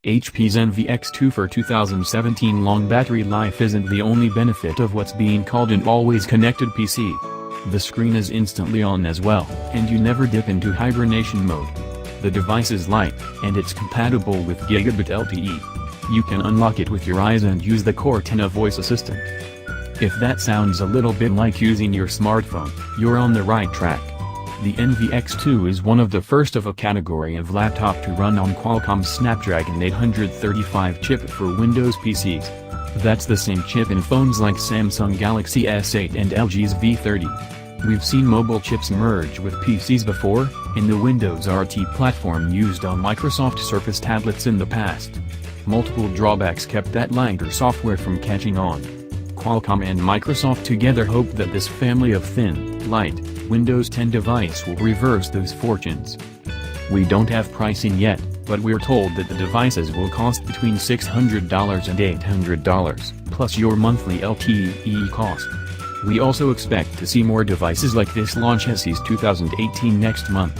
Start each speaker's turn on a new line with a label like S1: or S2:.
S1: HP's Envy X2 for 2017. Long battery life isn't the only benefit of what's being called an always connected PC. The screen is instantly on as well, and you never dip into hibernation mode. The device is light, and it's compatible with Gigabit LTE. You can unlock it with your eyes and use the Cortana voice assistant. If that sounds a little bit like using your smartphone, you're on the right track. The Envy X2 is one of the first of a category of laptop to run on Qualcomm's Snapdragon 835 chip for Windows PCs. That's the same chip in phones like Samsung Galaxy S8 and LG's V30. We've seen mobile chips merge with PCs before, in the Windows RT platform used on Microsoft Surface tablets in the past. Multiple drawbacks kept that lagging software from catching on. Qualcomm and Microsoft together hope that this family of thin, light, Windows 10 device will reverse those fortunes. We don't have pricing yet, but we're told that the devices will cost between $600 and $800, plus your monthly LTE cost. We also expect to see more devices like this launch at CES 2018 next month.